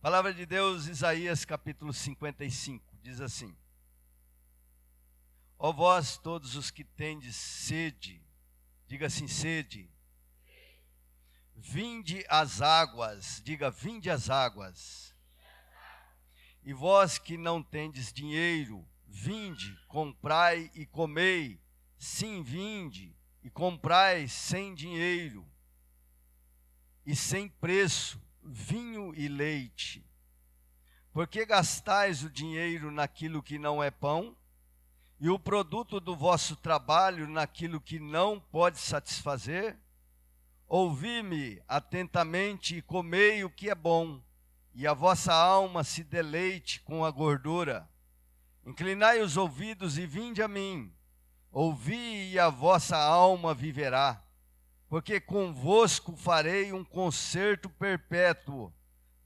Palavra de Deus, Isaías capítulo 55, diz assim: Ó vós todos os que tendes sede, diga assim, sede, vinde às águas, diga, vinde às águas. E vós que não tendes dinheiro, vinde, comprai e comei. Sim, vinde e comprai sem dinheiro e sem preço vinho e leite. Porque gastais o dinheiro naquilo que não é pão, e o produto do vosso trabalho naquilo que não pode satisfazer? Ouvi-me atentamente e comei o que é bom, e a vossa alma se deleite com a gordura. Inclinai os ouvidos e vinde a mim. Ouvi e a vossa alma viverá. Porque convosco farei um concerto perpétuo,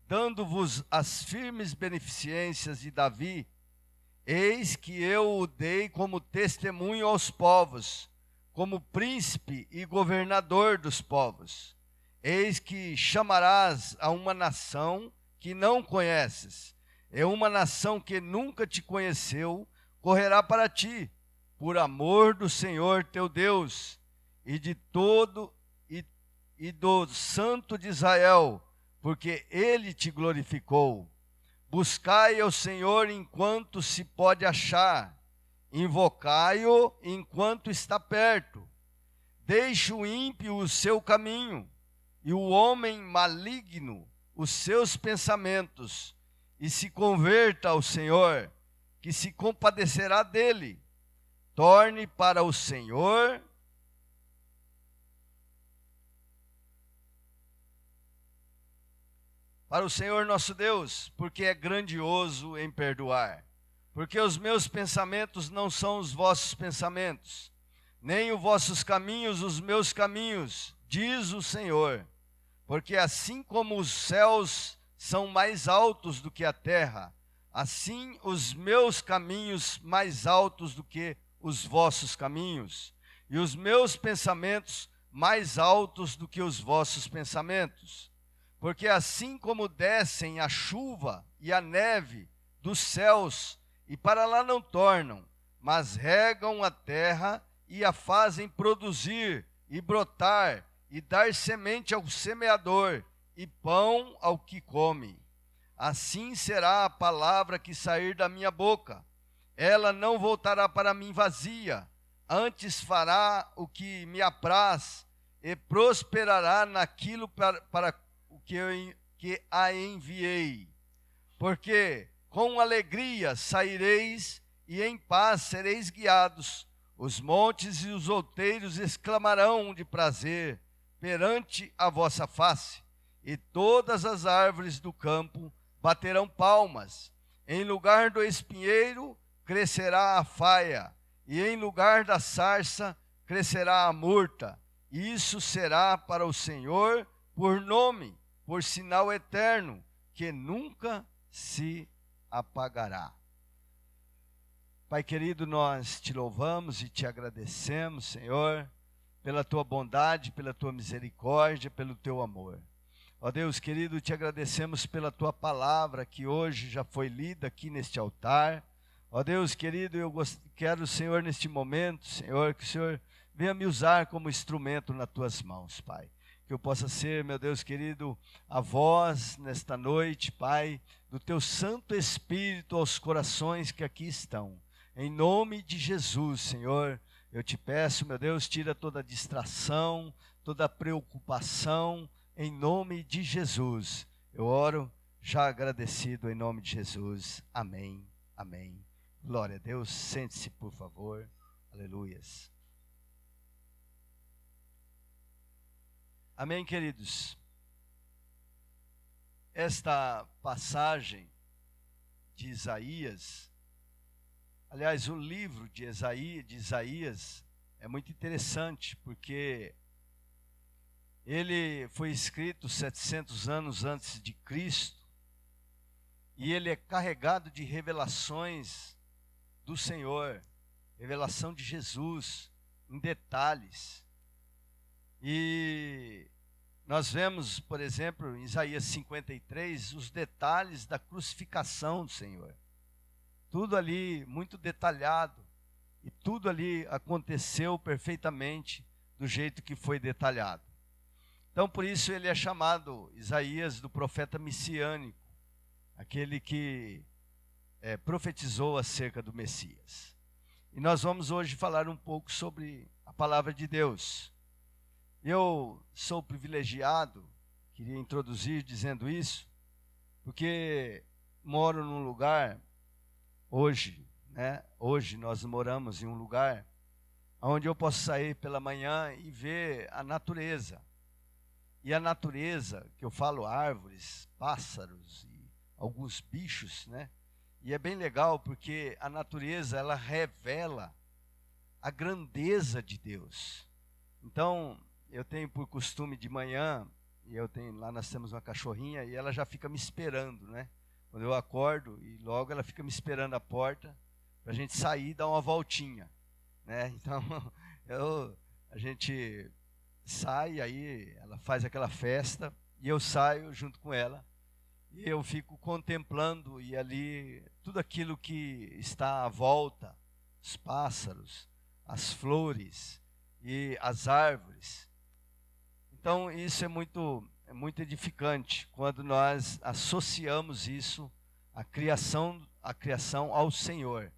dando-vos as firmes beneficências de Davi. Eis que eu o dei como testemunho aos povos, como príncipe e governador dos povos. Eis que chamarás a uma nação que não conheces, é uma nação que nunca te conheceu, correrá para ti, por amor do Senhor teu Deus, e de todo e do Santo de Israel, porque ele te glorificou. Buscai ao Senhor enquanto se pode achar, invocai-o enquanto está perto. Deixe o ímpio o seu caminho, e o homem maligno os seus pensamentos, e se converta ao Senhor, que se compadecerá dele. Torne para o Senhor nosso Deus, porque é grandioso em perdoar. Porque os meus pensamentos não são os vossos pensamentos, nem os vossos caminhos os meus caminhos, diz o Senhor. Porque assim como os céus são mais altos do que a terra, assim os meus caminhos mais altos do que os vossos caminhos, e os meus pensamentos mais altos do que os vossos pensamentos. Porque assim como descem a chuva e a neve dos céus, e para lá não tornam, mas regam a terra e a fazem produzir e brotar, e dar semente ao semeador, e pão ao que come. Assim será a palavra que sair da minha boca. Ela não voltará para mim vazia, antes fará o que me apraz, e prosperará naquilo para que a enviei. Porque com alegria saireis e em paz sereis guiados. Os montes e os outeiros exclamarão de prazer perante a vossa face, e todas as árvores do campo baterão palmas. Em lugar do espinheiro crescerá a faia, e em lugar da sarça crescerá a murta. Isso será para o Senhor por nome, por sinal eterno, que nunca se apagará. Pai querido, nós te louvamos e te agradecemos, Senhor, pela tua bondade, pela tua misericórdia, pelo teu amor. Ó Deus querido, te agradecemos pela tua palavra que hoje já foi lida aqui neste altar. Ó Deus querido, eu quero, Senhor, neste momento, Senhor, que o Senhor venha me usar como instrumento nas tuas mãos, Pai. Que eu possa ser, meu Deus querido, a voz nesta noite, Pai, do teu Santo Espírito aos corações que aqui estão. Em nome de Jesus, Senhor, eu te peço, meu Deus, tira toda distração, toda preocupação, em nome de Jesus. Eu oro já agradecido em nome de Jesus. Amém, amém. Glória a Deus, sente-se por favor. Aleluias. Amém, queridos? Esta passagem de Isaías, aliás, o livro de Isaías é muito interessante, porque ele foi escrito 700 anos antes de Cristo, e ele é carregado de revelações do Senhor, revelação de Jesus, em detalhes. E nós vemos, por exemplo, em Isaías 53, os detalhes da crucificação do Senhor. Tudo ali muito detalhado, e tudo ali aconteceu perfeitamente do jeito que foi detalhado. Então, por isso ele é chamado Isaías do profeta messiânico, aquele que profetizou acerca do Messias. E nós vamos hoje falar um pouco sobre a palavra de Deus. Eu sou privilegiado, queria introduzir dizendo isso, porque moro num lugar, hoje nós moramos em um lugar onde eu posso sair pela manhã e ver a natureza. E a natureza, que eu falo árvores, pássaros e alguns bichos, né? E é bem legal porque a natureza, ela revela a grandeza de Deus. Então, eu tenho por costume de manhã, lá nós temos uma cachorrinha e ela já fica me esperando, né? Quando eu acordo, e logo ela fica me esperando à porta para a gente sair e dar uma voltinha, né? Então, a gente sai, aí ela faz aquela festa e eu saio junto com ela. E eu fico contemplando, e ali tudo aquilo que está à volta, os pássaros, as flores e as árvores. Então isso é muito edificante quando nós associamos isso à criação ao Senhor.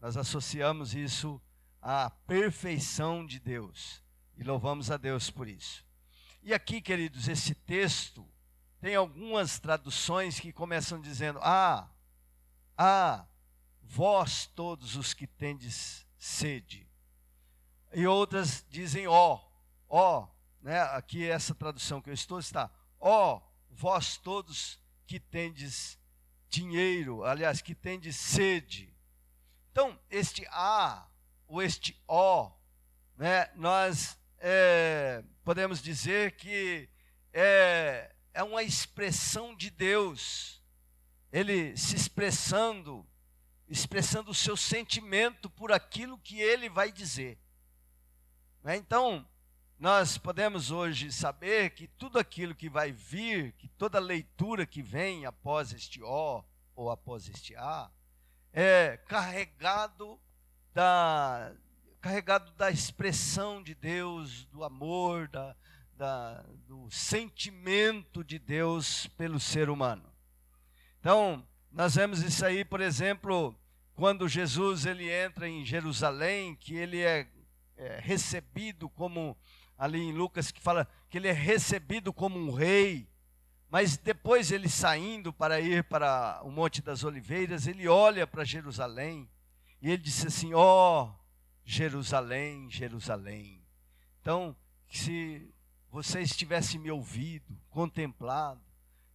Nós associamos isso à perfeição de Deus e louvamos a Deus por isso. E aqui, queridos, esse texto tem algumas traduções que começam dizendo: vós todos os que tendes sede. E outras dizem ó, né? Aqui essa tradução que eu estou está: ó, vós todos que tendes dinheiro, aliás, que tendes sede. Então, este ou este ó, né? Nós podemos dizer que é uma expressão de Deus, ele se expressando o seu sentimento por aquilo que ele vai dizer. Então, nós podemos hoje saber que tudo aquilo que vai vir, que toda leitura que vem após este ó ou após este é carregado da expressão de Deus, do amor, do sentimento de Deus pelo ser humano. Então, nós vemos isso aí, por exemplo, quando Jesus ele entra em Jerusalém, que ele é recebido como, ali em Lucas, que fala que ele é recebido como um rei, mas depois ele saindo para ir para o Monte das Oliveiras, ele olha para Jerusalém, e ele disse assim: ó, Jerusalém, Jerusalém. Então, se vocês tivessem me ouvido, contemplado.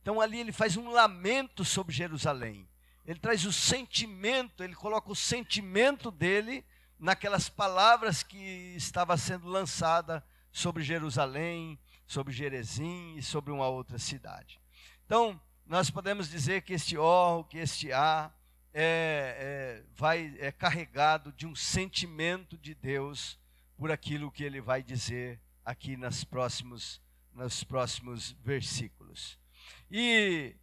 Então ali ele faz um lamento sobre Jerusalém. Ele traz o sentimento, ele coloca o sentimento dele naquelas palavras que estava sendo lançada sobre Jerusalém, sobre Gerezim e sobre uma outra cidade. Então, nós podemos dizer que este ó, que este a é carregado de um sentimento de Deus por aquilo que ele vai dizer aqui nos próximos versículos. E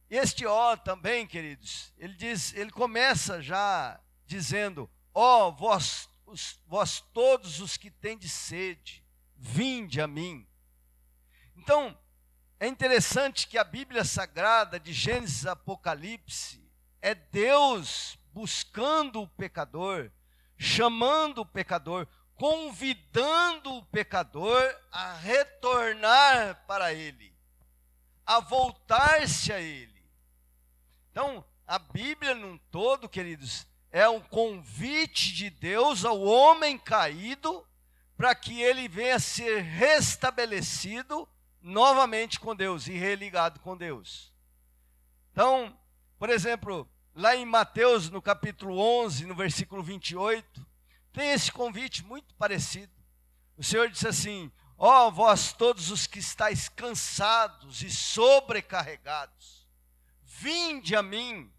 este ó também, queridos, ele começa já dizendo: ó, vós todos os que tendes sede, vinde a mim. Então, é interessante que a Bíblia Sagrada, de Gênesis a Apocalipse, é Deus buscando o pecador, chamando o pecador, convidando o pecador a retornar para Ele, a voltar-se a Ele. Então, a Bíblia num todo, queridos, é um convite de Deus ao homem caído para que ele venha a ser restabelecido novamente com Deus e religado com Deus. Então, por exemplo, lá em Mateus, no capítulo 11, no versículo 28, tem esse convite muito parecido. O Senhor disse assim: ó, vós todos os que estáis cansados e sobrecarregados, vinde a mim,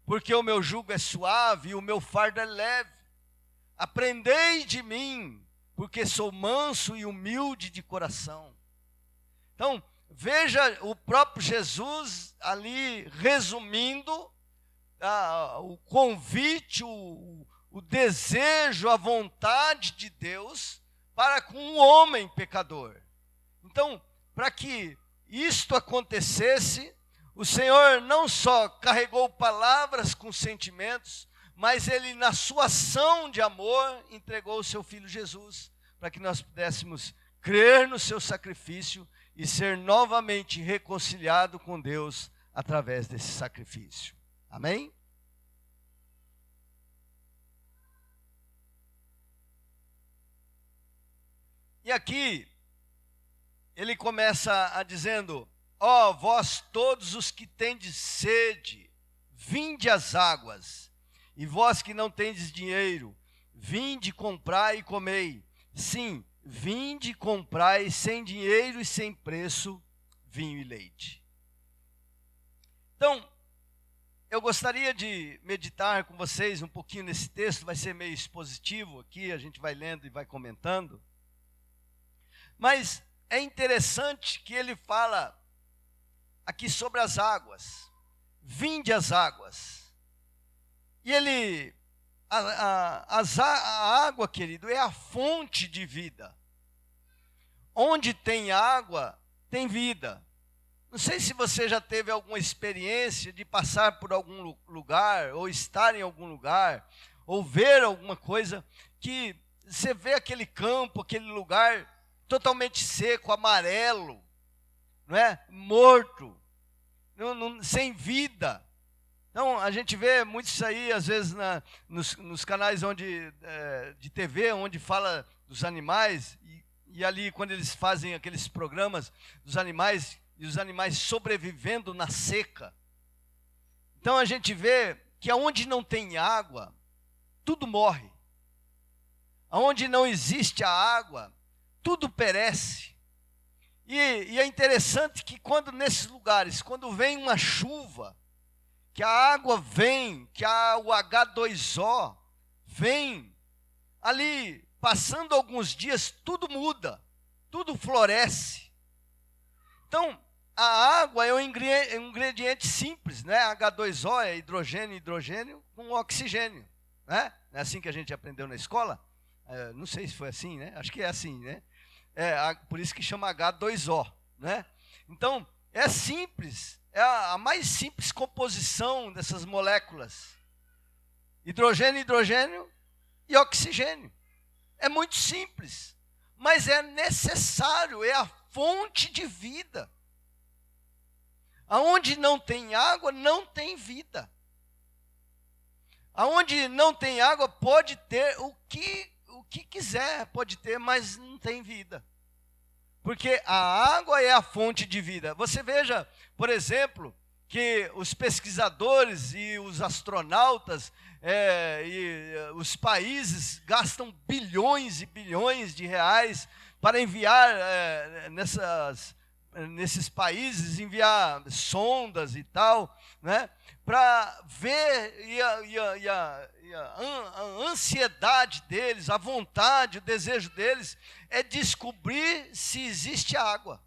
porque o meu jugo é suave e o meu fardo é leve. Aprendei de mim, porque sou manso e humilde de coração. Então, veja o próprio Jesus ali resumindo o convite, o desejo, a vontade de Deus para com um homem pecador. Então, para que isto acontecesse, o Senhor não só carregou palavras com sentimentos, mas Ele, na sua ação de amor, entregou o seu Filho Jesus, para que nós pudéssemos crer no seu sacrifício e ser novamente reconciliado com Deus através desse sacrifício. Amém? E aqui, ele começa dizendo: ó, vós todos os que tendes sede, vinde às águas, e vós que não tendes dinheiro, vinde comprai e comei. Sim, vinde comprai sem dinheiro e sem preço, vinho e leite. Então, eu gostaria de meditar com vocês um pouquinho nesse texto, vai ser meio expositivo aqui, a gente vai lendo e vai comentando. Mas é interessante que ele fala aqui sobre as águas. Vinde às águas. E ele, a água, querido, é a fonte de vida. Onde tem água, tem vida. Não sei se você já teve alguma experiência de passar por algum lugar, ou estar em algum lugar, ou ver alguma coisa, que você vê aquele campo, aquele lugar totalmente seco, amarelo, não é? Morto, sem vida. Então, a gente vê muito isso aí, às vezes, nos canais de TV, onde fala dos animais, e ali, quando eles fazem aqueles programas dos animais, e os animais sobrevivendo na seca. Então, a gente vê que aonde não tem água, tudo morre. Aonde não existe a água, tudo perece. E é interessante que quando nesses lugares, quando vem uma chuva, que a água vem, que o H2O vem, ali, passando alguns dias, tudo muda, tudo floresce. Então, a água é um ingrediente simples, né? H2O é hidrogênio com oxigênio, né? É assim que a gente aprendeu na escola? Não sei se foi assim, né? Acho que é assim, né? Por isso que chama H2O, né? Então, é simples, é a mais simples composição dessas moléculas. Hidrogênio e oxigênio. É muito simples, mas é necessário, é a fonte de vida. Aonde não tem água, não tem vida. Aonde não tem água, pode ter o que quiser, pode ter, mas não tem vida. Porque a água é a fonte de vida. Você veja, por exemplo, que os pesquisadores e os astronautas e os países gastam bilhões e bilhões de reais para enviar nesses países, enviar sondas e tal, né? Para ver a ansiedade deles, a vontade, o desejo deles é descobrir se existe água.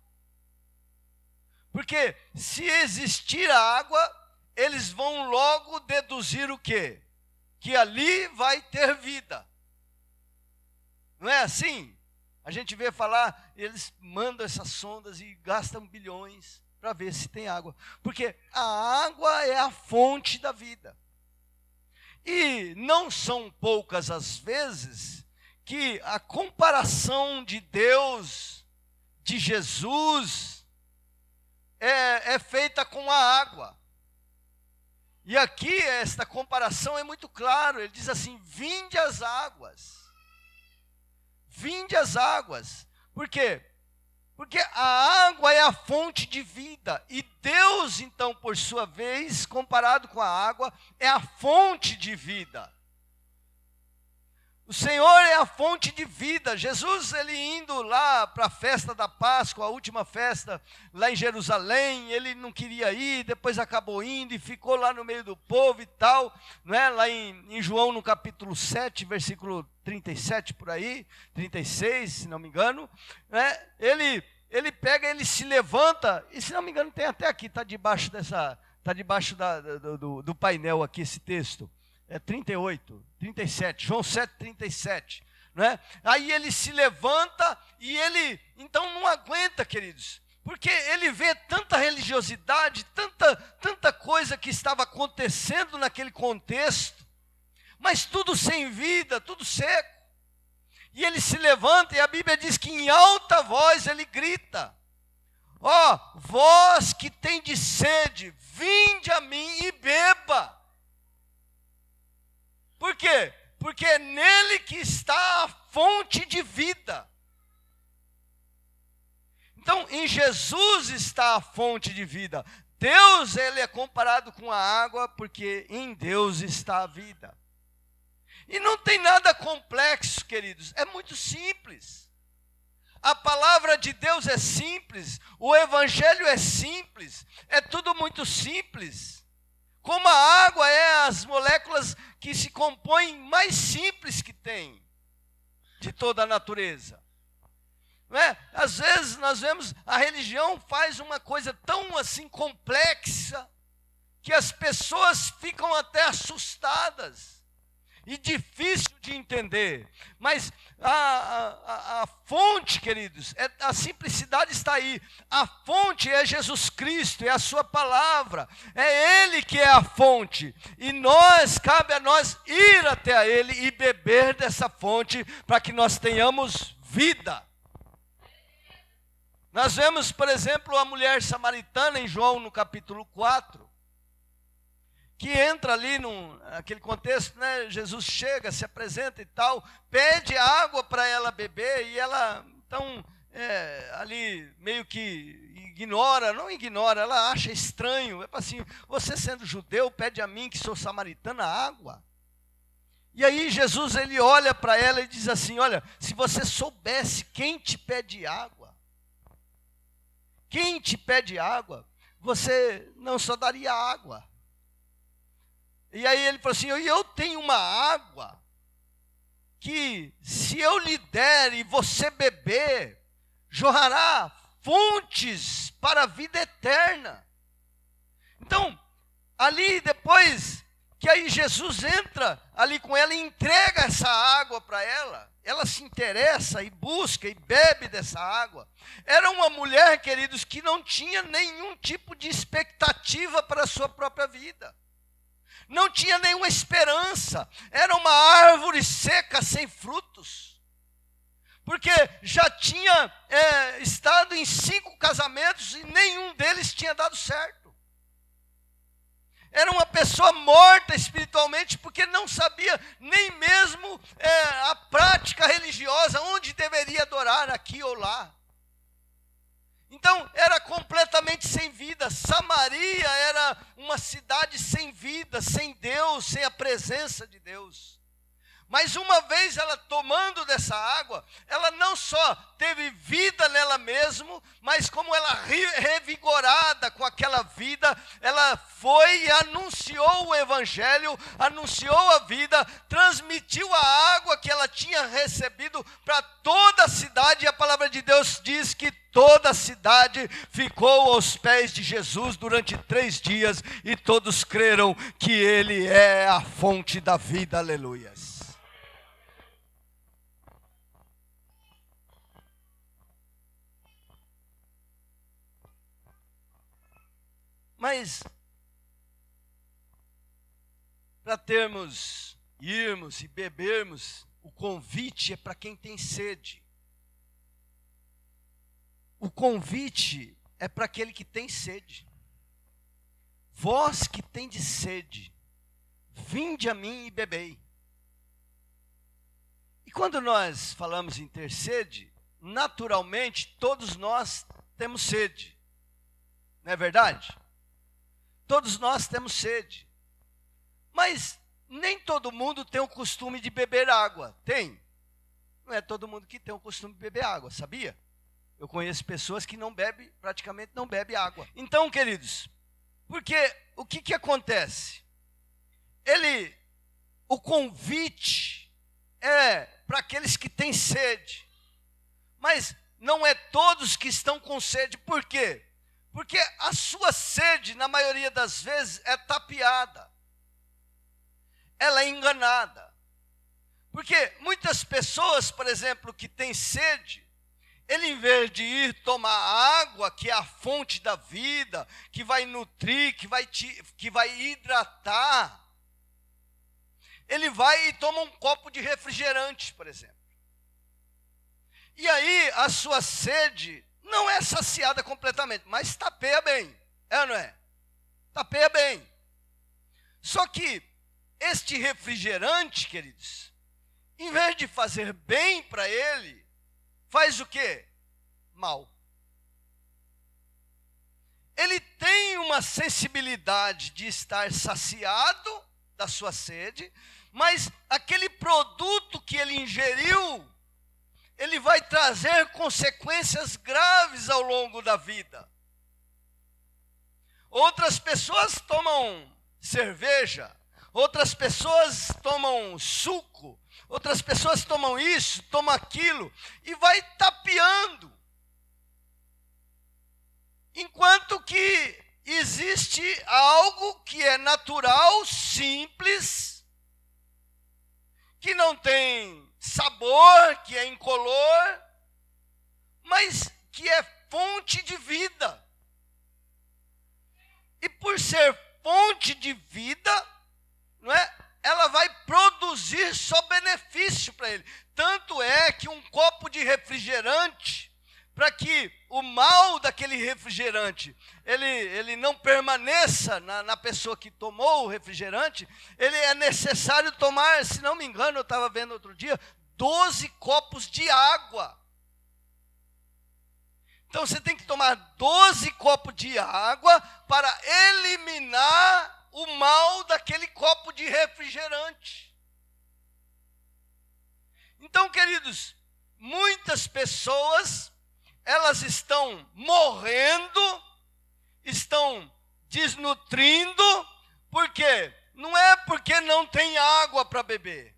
Porque se existir água, eles vão logo deduzir o quê? Que ali vai ter vida. Não é assim? A gente vê falar, eles mandam essas sondas e gastam bilhões para ver se tem água. Porque a água é a fonte da vida. E não são poucas as vezes que a comparação de Deus, de Jesus, é feita com a água. E aqui esta comparação é muito clara. Ele diz assim: vinde às águas. Vinde às águas. Por quê? Porque a água é a fonte de vida. E Deus, então, por sua vez, comparado com a água, é a fonte de vida. O Senhor é a fonte de vida. Jesus, ele indo lá para a festa da Páscoa, a última festa lá em Jerusalém, ele não queria ir, depois acabou indo e ficou lá no meio do povo e tal, não é? Lá em João, no capítulo 7, versículo 37 por aí, 36, se não me engano, né? Ele ele pega, ele se levanta, e se não me engano tem até aqui, está debaixo do painel aqui esse texto, é 38, 37, João 7, 37, né? Aí ele se levanta e ele, então não aguenta, queridos, porque ele vê tanta religiosidade, tanta coisa que estava acontecendo naquele contexto, mas tudo sem vida, tudo seco. E ele se levanta e a Bíblia diz que em alta voz ele grita: ó, vós que tendes sede, vinde a mim e beba. Por quê? Porque é nele que está a fonte de vida. Então, em Jesus está a fonte de vida. Deus, ele é comparado com a água, porque em Deus está a vida. E não tem nada complexo, queridos, é muito simples. A palavra de Deus é simples, o evangelho é simples, é tudo muito simples. Como a água é as moléculas que se compõem mais simples que tem, de toda a natureza. Não é? Às vezes nós vemos, a religião faz uma coisa tão assim complexa, que as pessoas ficam até assustadas. E difícil de entender, mas a fonte, queridos, a simplicidade está aí. A fonte é Jesus Cristo, é a sua palavra, é Ele que é a fonte, e cabe a nós ir até Ele e beber dessa fonte, para que nós tenhamos vida. Nós vemos, por exemplo, a mulher samaritana em João no capítulo 4, que entra ali naquele contexto, né? Jesus chega, se apresenta e tal, pede água para ela beber, e ela, então, ali meio que não ignora, ela acha estranho, assim, você sendo judeu, pede a mim, que sou samaritana, água? E aí Jesus, ele olha para ela e diz assim: olha, se você soubesse quem te pede água, você não só daria água. E aí ele falou assim: eu tenho uma água que, se eu lhe der e você beber, jorrará fontes para a vida eterna. Então, ali depois que aí Jesus entra ali com ela e entrega essa água para ela, ela se interessa e busca e bebe dessa água. Era uma mulher, queridos, que não tinha nenhum tipo de expectativa para a sua própria vida. Não tinha nenhuma esperança, era uma árvore seca, sem frutos, porque já tinha estado em 5 casamentos e nenhum deles tinha dado certo. Era uma pessoa morta espiritualmente, porque não sabia nem mesmo a prática religiosa, onde deveria adorar, aqui ou lá. Então, era completamente sem vida. Samaria era uma cidade sem vida, sem Deus, sem a presença de Deus. Mas uma vez ela tomando dessa água, ela não só teve vida nela mesma, mas como ela revigorada com aquela vida, ela foi e anunciou o evangelho, anunciou a vida, transmitiu a água que ela tinha recebido para toda a cidade. E a palavra de Deus diz que toda a cidade ficou aos pés de Jesus durante 3 dias, e todos creram que Ele é a fonte da vida. Aleluias. Mas, para irmos e bebermos, o convite é para quem tem sede. O convite é para aquele que tem sede. Vós que tendes sede, vinde a mim e bebei. E quando nós falamos em ter sede, naturalmente todos nós temos sede. Não é verdade? Todos nós temos sede. Mas nem todo mundo tem o costume de beber água. Tem? Não é todo mundo que tem o costume de beber água, sabia? Eu conheço pessoas que praticamente não bebem água. Então, queridos, porque o que acontece? O convite é para aqueles que têm sede. Mas não é todos que estão com sede. Por quê? Porque a sua sede, na maioria das vezes, é tapeada. Ela é enganada. Porque muitas pessoas, por exemplo, que têm sede, ele, em vez de ir tomar água, que é a fonte da vida, que vai nutrir, que vai hidratar, ele vai e toma um copo de refrigerante, por exemplo. E aí a sua sede não é saciada completamente, mas tapeia bem, é ou não é? Tapeia bem. Só que este refrigerante, queridos, em vez de fazer bem para ele, faz o quê? Mal. Ele tem uma sensibilidade de estar saciado da sua sede, mas aquele produto que ele ingeriu, ele vai trazer consequências graves ao longo da vida. Outras pessoas tomam cerveja, outras pessoas tomam suco, outras pessoas tomam isso, tomam aquilo, e vai tapeando. Enquanto que existe algo que é natural, simples, que não tem sabor, que é incolor, mas que é fonte de vida. E por ser fonte de vida, não é? Ela vai produzir só benefício para ele. Tanto é que um copo de refrigerante, para que o mal daquele refrigerante, ele não permaneça na pessoa que tomou o refrigerante, ele é necessário tomar, se não me engano, eu estava vendo outro dia, 12 copos de água. Então você tem que tomar 12 copos de água para eliminar o mal daquele copo de refrigerante. Então, queridos, muitas pessoas, elas estão morrendo, estão desnutrindo, por quê? Não é porque não tem água para beber,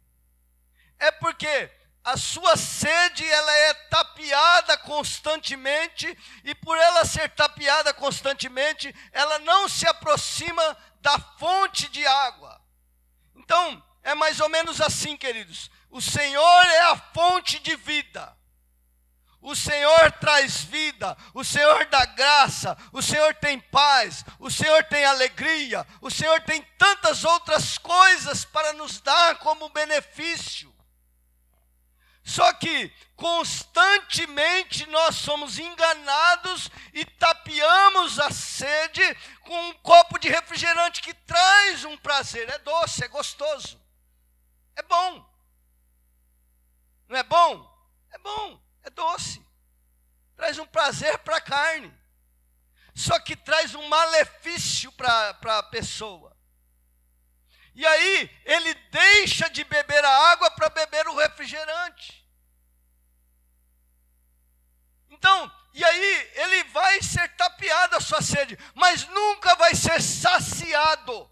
é porque a sua sede, ela é tapeada constantemente, e por ela ser tapeada constantemente, ela não se aproxima da fonte de água. Então, é mais ou menos assim, queridos. O Senhor é a fonte de vida. O Senhor traz vida, o Senhor dá graça, o Senhor tem paz, o Senhor tem alegria, o Senhor tem tantas outras coisas para nos dar como benefício. Só que constantemente nós somos enganados e tapeamos a sede com um copo de refrigerante que traz um prazer. É doce, é gostoso, é bom. Não é bom? É bom, é doce. Traz um prazer para a carne. Só que traz um malefício para a pessoa. E aí ele deixa de beber a água para beber o refrigerante. Então, e aí ele vai ser tapeado a sua sede, mas nunca vai ser saciado.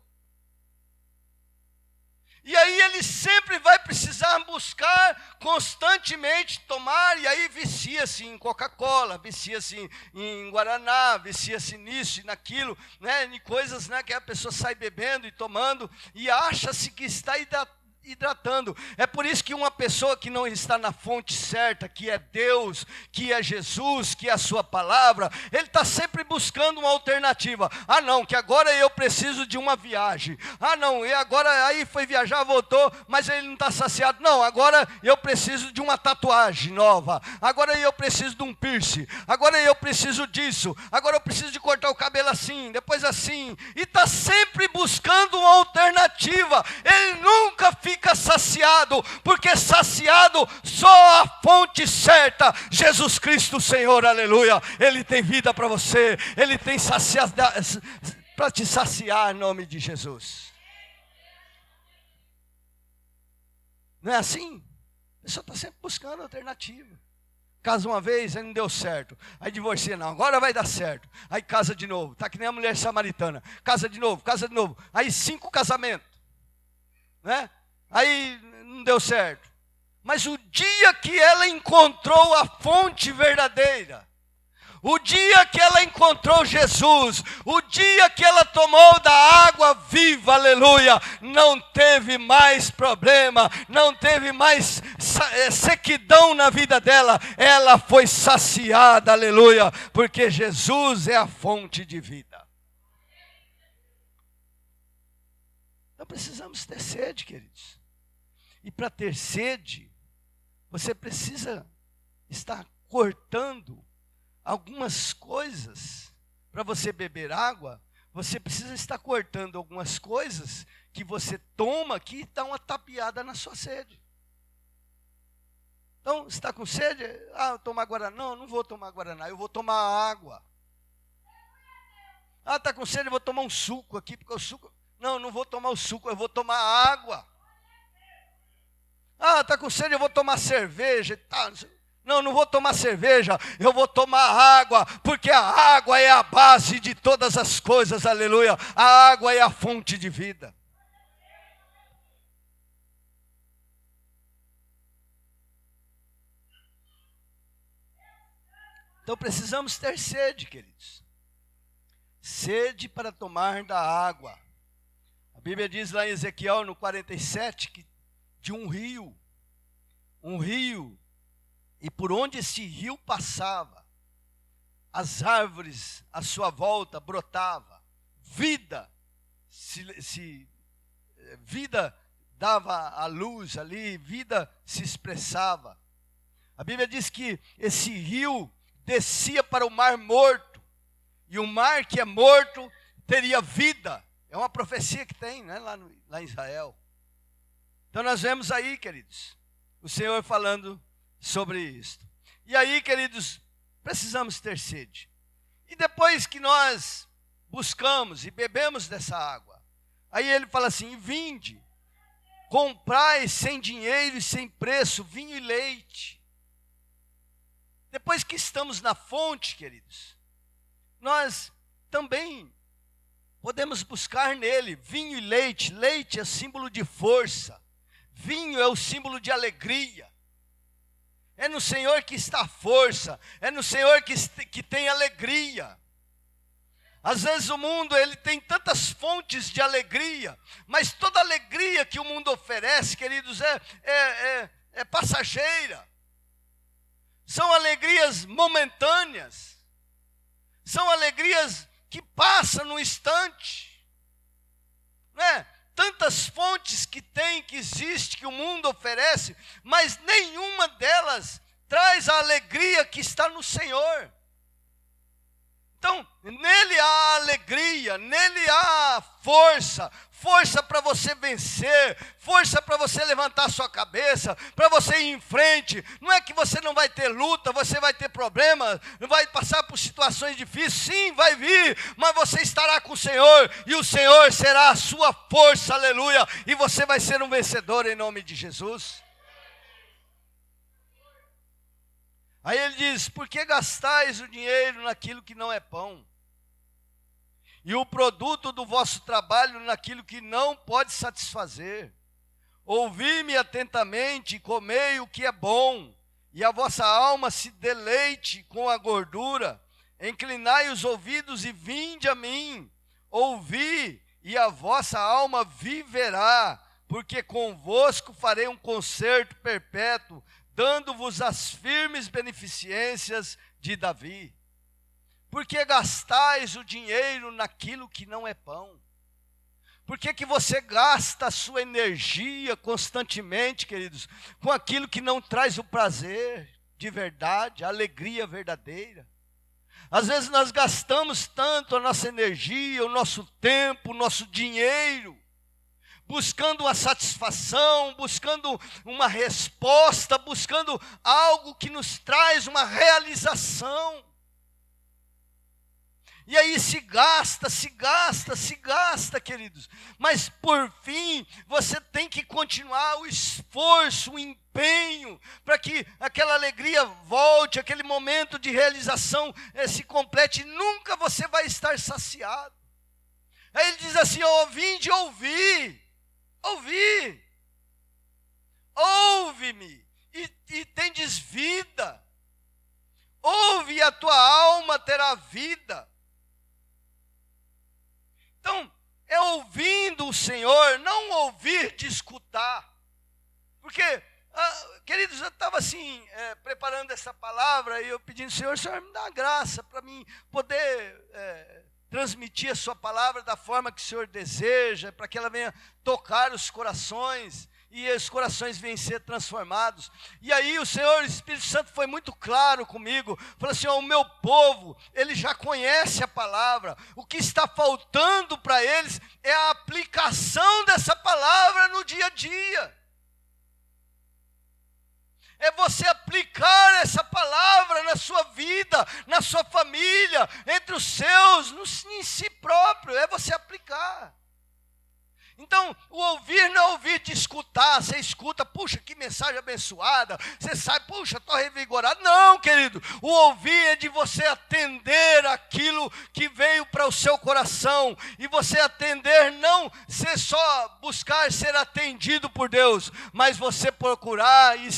E aí ele sempre vai precisar buscar constantemente tomar, e aí vicia-se em Coca-Cola, vicia-se em Guaraná, vicia-se nisso e naquilo, né, em coisas, né, que a pessoa sai bebendo e tomando, e acha-se que está hidratando. É por isso que uma pessoa que não está na fonte certa, que é Deus, que é Jesus, que é a sua palavra, ele está sempre buscando uma alternativa. Ah não, que agora eu preciso de uma viagem. Ah não, e agora aí foi viajar, voltou, mas ele não está saciado. Não, agora eu preciso de uma tatuagem nova. Agora eu preciso de um piercing. Agora eu preciso disso. Agora eu preciso de cortar o cabelo assim, depois assim. E está sempre buscando uma alternativa. Ele nunca fica saciado, porque saciado só a fonte certa, Jesus Cristo Senhor, aleluia. Ele tem vida para você, ele tem saciedade para te saciar em nome de Jesus. Não é assim? A pessoa está sempre buscando alternativa. Casa uma vez, aí não deu certo, aí divorcia, não, agora vai dar certo, aí casa de novo, está que nem a mulher samaritana, casa de novo, aí 5 casamentos, né? Aí não deu certo, Mas o dia que ela encontrou a fonte verdadeira, o dia que ela encontrou Jesus, o dia que ela tomou da água viva, aleluia, não teve mais problema, não teve mais sequidão na vida dela, ela foi saciada, aleluia, porque Jesus é a fonte de vida. Então precisamos ter sede, queridos. E para ter sede, você precisa estar cortando algumas coisas. Para você beber água, você precisa estar cortando algumas coisas que você toma que dá uma tapeada na sua sede. Então, você está com sede? Eu tomar Guaraná? Não, não vou tomar Guaraná, eu vou tomar água. Está com sede, eu vou tomar um suco aqui, porque o suco... Não, não vou tomar o suco, eu vou tomar água. Está com sede, eu vou tomar cerveja e tal. Não, não vou tomar cerveja, eu vou tomar água, porque a água é a base de todas as coisas, aleluia. A água é a fonte de vida. Então precisamos ter sede, queridos. Sede para tomar da água. A Bíblia diz lá em Ezequiel, no 47, que de um rio, e por onde esse rio passava, as árvores à sua volta brotava, vida vida dava a luz ali, vida se expressava. A Bíblia diz que esse rio descia para o mar morto, e o mar que é morto teria vida. É uma profecia que tem, né, lá em Israel. Então nós vemos aí, queridos, o Senhor falando sobre isso. E aí, queridos, precisamos ter sede. E depois que nós buscamos e bebemos dessa água, aí ele fala assim: vinde, comprai sem dinheiro e sem preço vinho e leite. Depois que estamos na fonte, queridos, nós também podemos buscar nele vinho e leite. Leite é símbolo de força, vinho é o símbolo de alegria. É no Senhor que está a força, é no Senhor que tem alegria. Às vezes o mundo ele tem tantas fontes de alegria, mas toda alegria que o mundo oferece, queridos, é passageira. São alegrias momentâneas, são alegrias que passam no instante, não é? Tantas fontes que existe, que o mundo oferece, mas nenhuma delas traz a alegria que está no Senhor. Então, nele há alegria, nele há força, força para você vencer, força para você levantar a sua cabeça, para você ir em frente. Não é que você não vai ter luta, você vai ter problemas, vai passar por situações difíceis, sim, vai vir, mas você estará com o Senhor, e o Senhor será a sua força, aleluia, e você vai ser um vencedor em nome de Jesus. Aí ele diz: por que gastais o dinheiro naquilo que não é pão? E o produto do vosso trabalho naquilo que não pode satisfazer? Ouvi-me atentamente e comei o que é bom, e a vossa alma se deleite com a gordura. Inclinai os ouvidos e vinde a mim. Ouvi, e a vossa alma viverá, porque convosco farei um concerto perpétuo, dando-vos as firmes beneficências de Davi. Por que gastais o dinheiro naquilo que não é pão? Por que você gasta a sua energia constantemente, queridos, com aquilo que não traz o prazer de verdade, a alegria verdadeira? Às vezes nós gastamos tanto a nossa energia, o nosso tempo, o nosso dinheiro, buscando uma satisfação, buscando uma resposta, buscando algo que nos traz uma realização. E aí se gasta, queridos. Mas por fim, você tem que continuar o esforço, o empenho, para que aquela alegria volte, aquele momento de realização se complete. Nunca você vai estar saciado. Aí ele diz assim: vinde ouvir. Ouvi-me, e tendes vida. Ouve e a tua alma terá vida. Então, é ouvindo o Senhor, não ouvir de escutar. Porque, queridos, eu estava assim, preparando essa palavra, e eu pedindo, Senhor me dá graça para mim poder transmitir a sua palavra da forma que o Senhor deseja, para que ela venha tocar os corações, e os corações venham ser transformados. E aí o Senhor, o Espírito Santo foi muito claro comigo, falou assim, o meu povo, ele já conhece a palavra, o que está faltando para eles é a aplicação dessa palavra no dia a dia. É você aplicar essa palavra na sua vida, na sua família, entre os seus, em si próprio, é você aplicar. Então, o ouvir não é ouvir de escutar, você escuta, puxa, que mensagem abençoada, você sai, puxa, estou revigorado. Não, querido, o ouvir é de você atender aquilo que veio para o seu coração, e você atender não ser só buscar ser atendido por Deus, mas você procurar e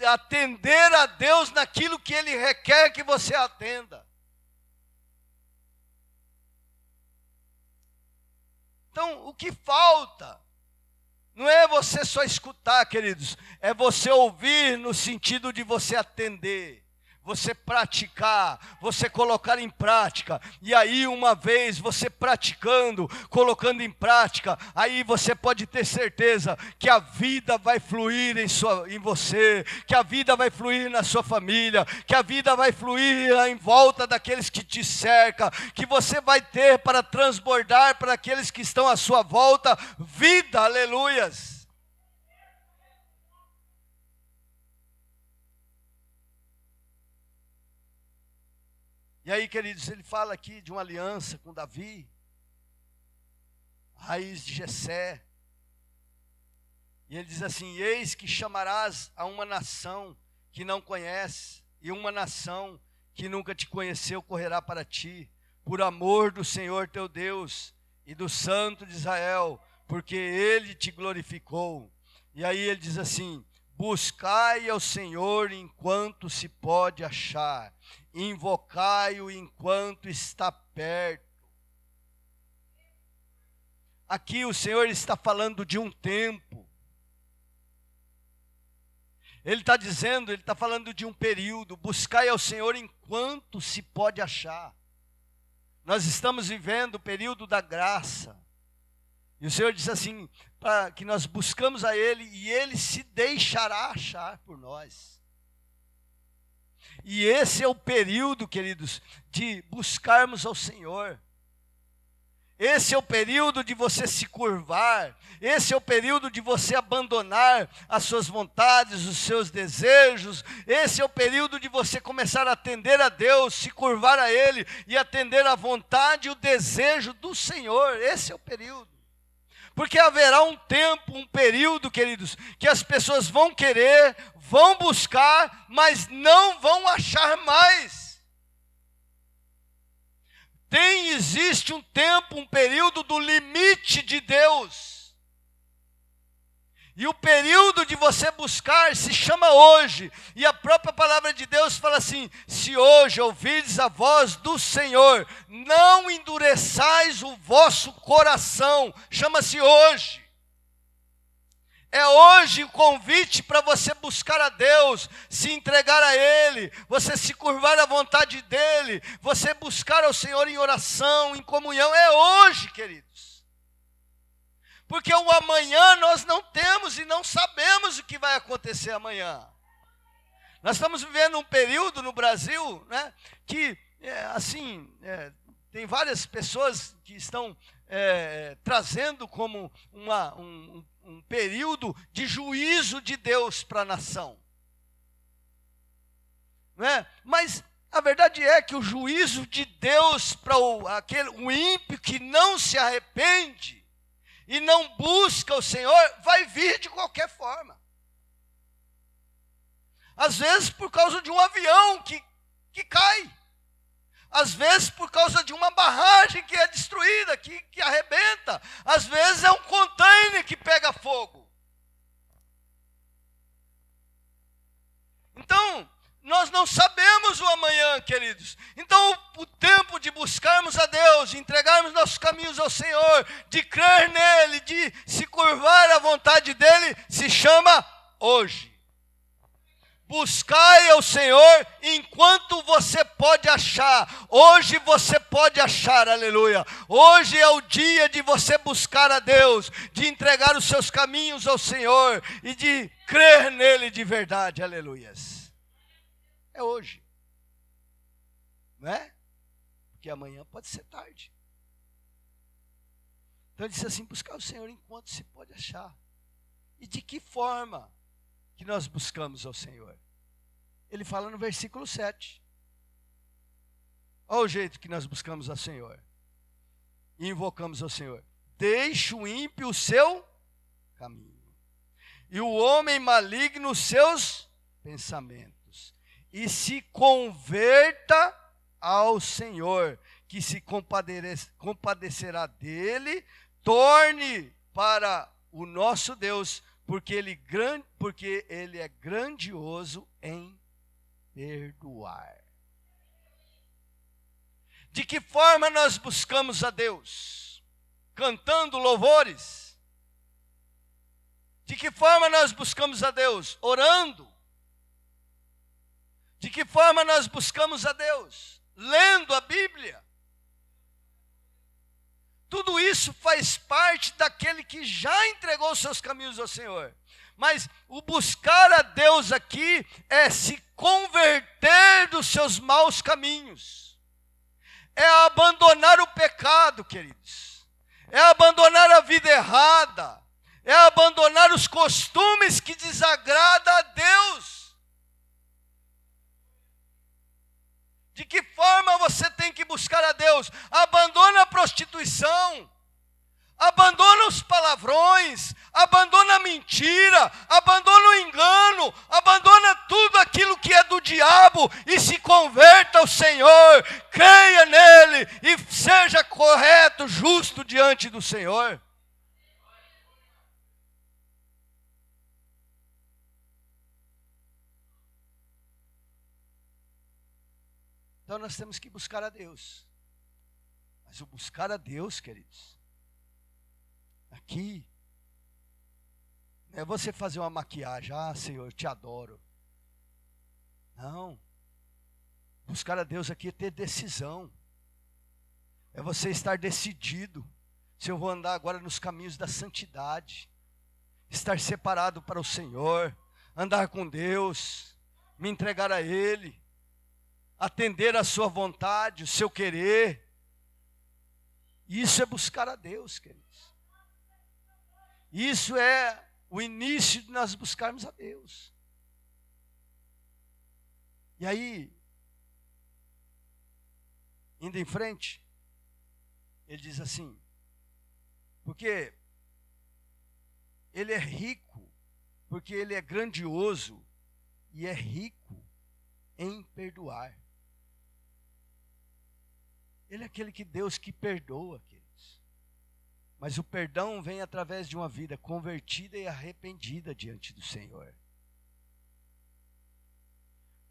atender a Deus naquilo que Ele requer que você atenda. Então, o que falta não é você só escutar, queridos, é você ouvir no sentido de você atender, você praticar, você colocar em prática. E aí, uma vez você praticando, colocando em prática, aí você pode ter certeza que a vida vai fluir em você, que a vida vai fluir na sua família, que a vida vai fluir em volta daqueles que te cercam, que você vai ter para transbordar para aqueles que estão à sua volta vida, aleluias. E aí, queridos, ele fala aqui de uma aliança com Davi, raiz de Jessé. E ele diz assim, eis que chamarás a uma nação que não conhece, e uma nação que nunca te conheceu correrá para ti, por amor do Senhor teu Deus e do Santo de Israel, porque Ele te glorificou. E aí ele diz assim, buscai ao Senhor enquanto se pode achar, invocai-o enquanto está perto. Aqui o Senhor está falando de um tempo. Ele está dizendo, ele está falando de um período. Buscai ao Senhor enquanto se pode achar. Nós estamos vivendo o período da graça. E o Senhor diz assim, para que nós buscamos a Ele, e Ele se deixará achar por nós. E esse é o período, queridos, de buscarmos ao Senhor. Esse é o período de você se curvar. Esse é o período de você abandonar as suas vontades, os seus desejos. Esse é o período de você começar a atender a Deus, se curvar a Ele e atender a vontade e o desejo do Senhor. Esse é o período. Porque haverá um tempo, um período, queridos, que as pessoas vão querer, vão buscar, mas não vão achar mais. Existe um tempo, um período do limite de Deus. E o período de você buscar se chama hoje. E a própria palavra de Deus fala assim, se hoje ouvirdes a voz do Senhor, não endureçais o vosso coração. Chama-se hoje. É hoje o convite para você buscar a Deus, se entregar a Ele, você se curvar à vontade dEle, você buscar ao Senhor em oração, em comunhão. É hoje, queridos. Porque o amanhã nós não temos e não sabemos o que vai acontecer amanhã. Nós estamos vivendo um período no Brasil, né, que, tem várias pessoas que estão trazendo como um período de juízo de Deus para a nação. Não é? Mas a verdade é que o juízo de Deus para o ímpio que não se arrepende e não busca o Senhor, vai vir de qualquer forma. Às vezes por causa de um avião que cai. Às vezes por causa de uma barragem que é destruída, que arrebenta. Às vezes é um container que pega fogo. queridos? Então, o tempo de buscarmos a Deus, de entregarmos nossos caminhos ao Senhor, de crer nele, de se curvar à vontade dele, se chama hoje. Buscai ao Senhor enquanto você pode achar. Hoje você pode achar, aleluia. Hoje é o dia de você buscar a Deus, de entregar os seus caminhos ao Senhor e de crer nele de verdade, aleluias. É hoje, não é? Porque amanhã pode ser tarde. Então ele disse assim, buscar o Senhor enquanto se pode achar. E de que forma que nós buscamos ao Senhor? Ele fala no versículo 7. Olha o jeito que nós buscamos ao Senhor. E invocamos ao Senhor. Deixe o ímpio o seu caminho. E o homem maligno os seus pensamentos. E se converta ao Senhor, que se compadecerá dele, torne para o nosso Deus, porque ele é grandioso em perdoar. De que forma nós buscamos a Deus? Cantando louvores? De que forma nós buscamos a Deus? Orando? De que forma nós buscamos a Deus? Lendo a Bíblia? Tudo isso faz parte daquele que já entregou os seus caminhos ao Senhor. Mas o buscar a Deus aqui é se converter dos seus maus caminhos. É abandonar o pecado, queridos. É abandonar a vida errada. É abandonar os costumes que desagradam a Deus. De que forma você tem que buscar a Deus? Abandona a prostituição, abandona os palavrões, abandona a mentira, abandona o engano, abandona tudo aquilo que é do diabo e se converta ao Senhor, creia nele e seja correto, justo diante do Senhor. Então nós temos que buscar a Deus. Mas o buscar a Deus, queridos, aqui, não é você fazer uma maquiagem, Senhor, eu te adoro. Não. Buscar a Deus aqui é ter decisão. É você estar decidido. Se eu vou andar agora nos caminhos da santidade, estar separado para o Senhor, andar com Deus, me entregar a Ele, atender a sua vontade, o seu querer. Isso é buscar a Deus, queridos. Isso é o início de nós buscarmos a Deus. E aí, indo em frente, ele diz assim, porque ele é rico, porque ele é grandioso e é rico em perdoar. Ele é aquele Deus que perdoa, queridos. Mas o perdão vem através de uma vida convertida e arrependida diante do Senhor.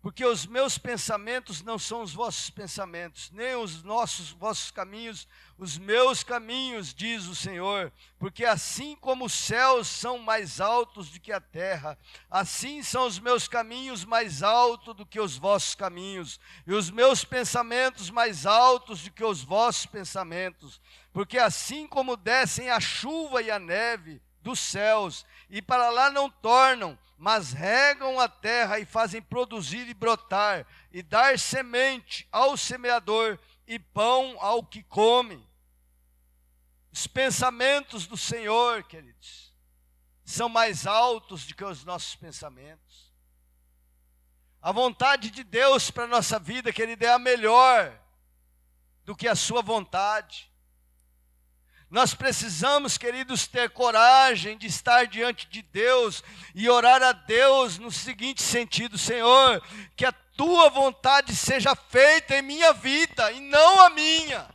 Porque os meus pensamentos não são os vossos pensamentos, nem os vossos caminhos, os meus caminhos, diz o Senhor. Porque assim como os céus são mais altos do que a terra, assim são os meus caminhos mais altos do que os vossos caminhos, e os meus pensamentos mais altos do que os vossos pensamentos. Porque assim como descem a chuva e a neve dos céus, e para lá não tornam, mas regam a terra e fazem produzir e brotar, e dar semente ao semeador e pão ao que come. Os pensamentos do Senhor, queridos, são mais altos do que os nossos pensamentos. A vontade de Deus para a nossa vida, querido, é a melhor do que a sua vontade. Nós precisamos, queridos, ter coragem de estar diante de Deus e orar a Deus no seguinte sentido: Senhor, que a tua vontade seja feita em minha vida e não a minha.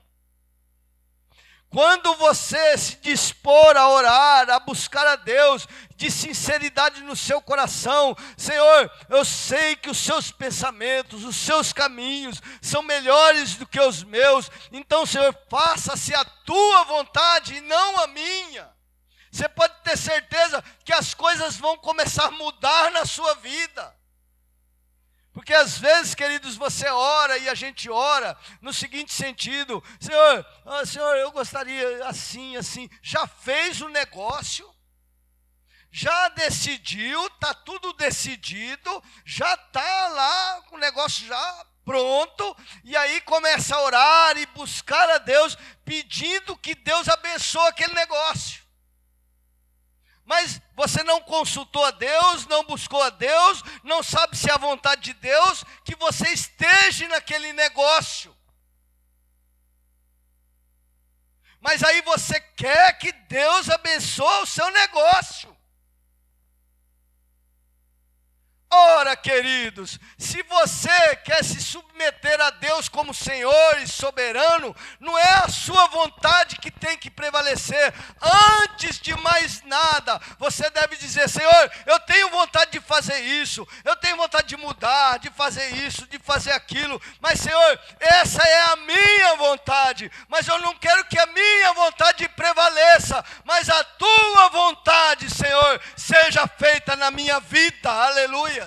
Quando você se dispor a orar, a buscar a Deus, de sinceridade no seu coração, Senhor, eu sei que os seus pensamentos, os seus caminhos são melhores do que os meus, então, Senhor, faça-se a tua vontade e não a minha. Você pode ter certeza que as coisas vão começar a mudar na sua vida. Porque às vezes, queridos, você ora e a gente ora no seguinte sentido: Senhor, Senhor, eu gostaria assim, assim. Já fez o negócio, já decidiu, está tudo decidido, já está lá com o negócio já pronto, e aí começa a orar e buscar a Deus, pedindo que Deus abençoe aquele negócio. Mas você não consultou a Deus, não buscou a Deus, não sabe se é a vontade de Deus que você esteja naquele negócio. Mas aí você quer que Deus abençoe o seu negócio. Ora, queridos, se você quer se submeter a Deus como Senhor e soberano, não é a sua vontade que tem que prevalecer. Antes de mais nada, você deve dizer: Senhor, eu tenho vontade de fazer isso, eu tenho vontade de mudar, de fazer isso, de fazer aquilo, mas, Senhor, essa é a minha vontade, mas eu não quero que a minha vontade prevaleça, mas a tua vontade, Senhor, seja feita na minha vida. Aleluia.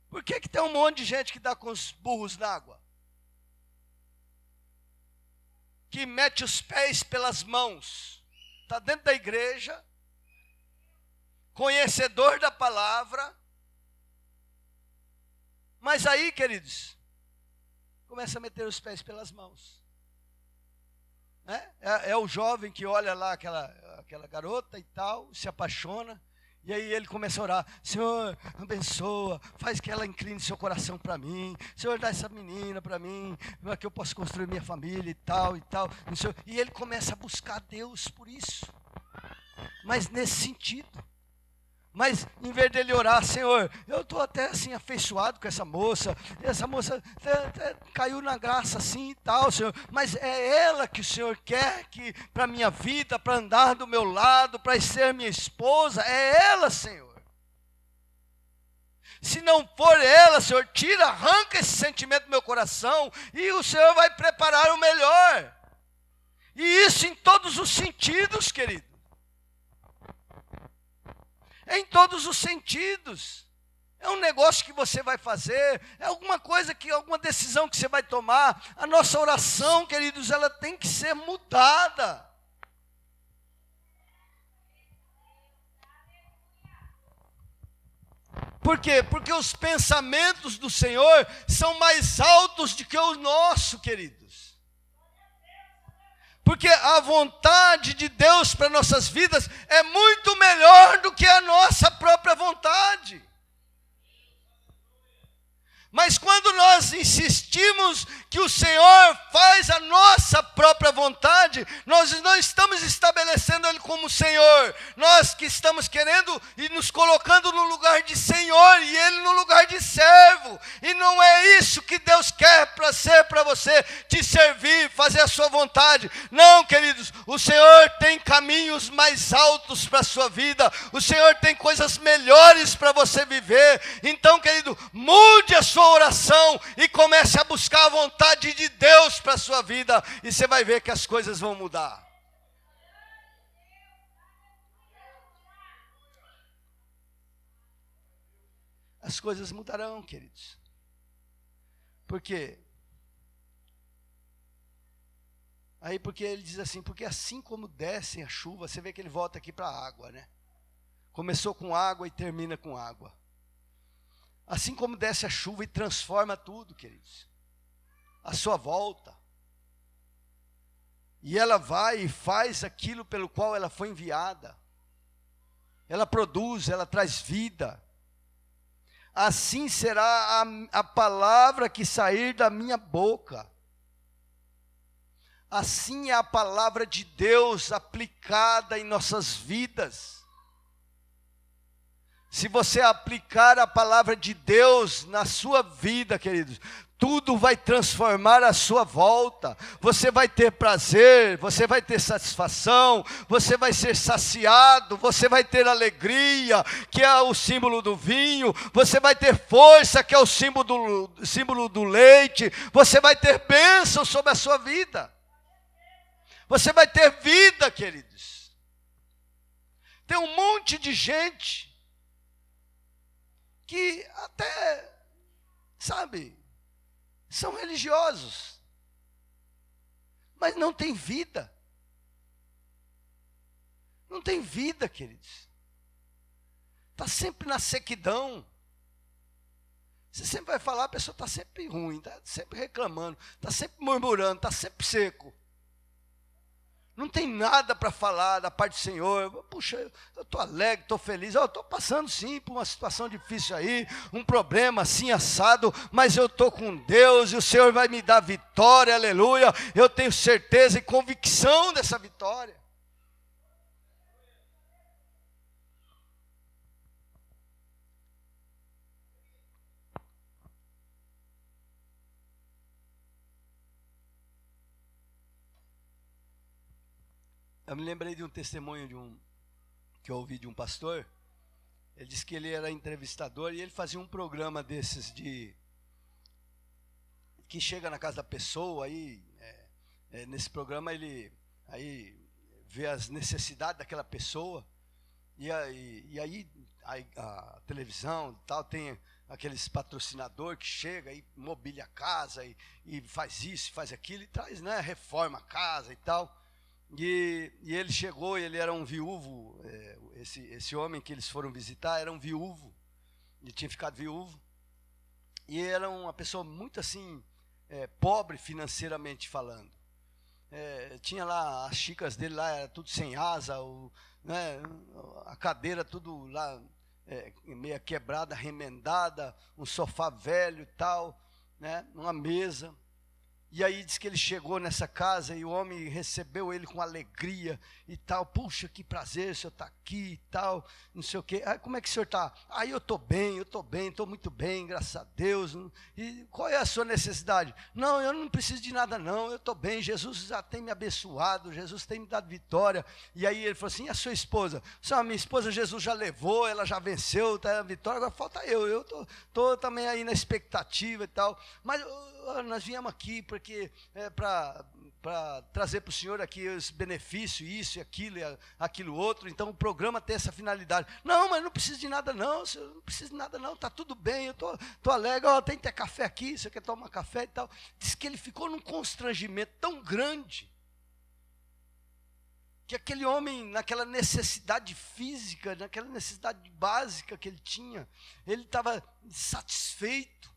Por que tem um monte de gente que dá com os burros na água? Que mete os pés pelas mãos. Está dentro da igreja, conhecedor da palavra, mas aí, queridos, começa a meter os pés pelas mãos. É o jovem que olha lá aquela garota e tal, se apaixona. E aí ele começa a orar: Senhor, abençoa, faz que ela incline seu coração para mim. Senhor, dá essa menina para mim, para que eu possa construir minha família e tal, e tal. E ele começa a buscar Deus por isso. Mas nesse sentido. Mas em vez dele orar: Senhor, eu estou até assim afeiçoado com essa moça caiu na graça assim e tal, Senhor, mas é ela que o Senhor quer que para a minha vida, para andar do meu lado, para ser minha esposa, é ela, Senhor. Se não for ela, Senhor, tira, arranca esse sentimento do meu coração e o Senhor vai preparar o melhor. E isso em todos os sentidos, querido. Em todos os sentidos. É um negócio que você vai fazer, é alguma decisão que você vai tomar. A nossa oração, queridos, ela tem que ser mudada. Por quê? Porque os pensamentos do Senhor são mais altos do que o nosso, queridos. Porque a vontade de Deus para nossas vidas é muito melhor do que a nossa própria vontade. Mas quando nós insistimos que o Senhor faz a nossa própria vontade, nós não estamos estabelecendo Ele como Senhor. Nós que estamos querendo e nos colocando no lugar de Senhor e Ele no lugar de servo. E não é isso que Deus quer para ser para você, te servir, fazer a sua vontade. Não, queridos, o Senhor tem caminhos mais altos para a sua vida. O Senhor tem coisas melhores para você viver. Então, querido, mude a sua oração e comece a buscar a vontade de Deus para a sua vida, e você vai ver que as coisas vão mudar. As coisas mudarão, queridos. Por quê? Porque ele diz assim: porque assim como desce a chuva, você vê que ele volta aqui para a água, né? Começou com água e termina com água. Assim como desce a chuva e transforma tudo, queridos, à sua volta. E ela vai e faz aquilo pelo qual ela foi enviada. Ela produz, ela traz vida. Assim será a palavra que sair da minha boca. Assim é a palavra de Deus aplicada em nossas vidas. Se você aplicar a palavra de Deus na sua vida, queridos, tudo vai transformar a sua volta. Você vai ter prazer, você vai ter satisfação, você vai ser saciado, você vai ter alegria, que é o símbolo do vinho, você vai ter força, que é o símbolo do leite, você vai ter bênção sobre a sua vida. Você vai ter vida, queridos. Tem um monte de gente que até, sabe, são religiosos, mas não tem vida. Não tem vida, queridos. Está sempre na sequidão. Você sempre vai falar, a pessoa está sempre ruim, está sempre reclamando, está sempre murmurando, está sempre seco. Não tem nada para falar da parte do Senhor. Puxa, eu estou alegre, estou feliz. Eu estou passando sim por uma situação difícil aí, um problema assim assado, mas eu estou com Deus e o Senhor vai me dar vitória, aleluia. Eu tenho certeza e convicção dessa vitória. Eu me lembrei de um testemunho que eu ouvi de um pastor. Ele disse que ele era entrevistador e ele fazia um programa desses que chega na casa da pessoa, aí nesse programa ele aí vê as necessidades daquela pessoa, e aí a televisão e tal tem aqueles patrocinador que chega e mobília a casa e faz isso, faz aquilo e traz, né, reforma a casa e tal. E ele chegou, ele era um viúvo, esse homem que eles foram visitar era um viúvo, ele tinha ficado viúvo, e era uma pessoa muito assim, pobre financeiramente falando. Tinha lá, as xícaras dele lá, era tudo sem asa, né, a cadeira tudo lá, meia quebrada, remendada, um sofá velho e tal, né, uma mesa. E aí diz que ele chegou nessa casa e o homem recebeu ele com alegria e tal. Puxa, que prazer o senhor está aqui e tal, não sei o quê. Ah, como é que o senhor está? Ah, eu estou bem, estou muito bem, graças a Deus. E qual é a sua necessidade? Não, eu não preciso de nada não, eu estou bem, Jesus já tem me abençoado, Jesus tem me dado vitória. E aí ele falou assim, e a sua esposa? A minha esposa Jesus já levou, ela já venceu, está a vitória, agora falta eu estou também aí na expectativa e tal. Mas nós viemos aqui porque para trazer para o senhor aqui os benefícios, isso e aquilo outro, então o programa tem essa finalidade. Não, mas não precisa de nada não, senhor, não precisa de nada não, está tudo bem, eu estou alegre, tem que ter café aqui, você quer tomar café e tal. Diz que ele ficou num constrangimento tão grande, que aquele homem, naquela necessidade física, naquela necessidade básica que ele tinha, ele estava satisfeito.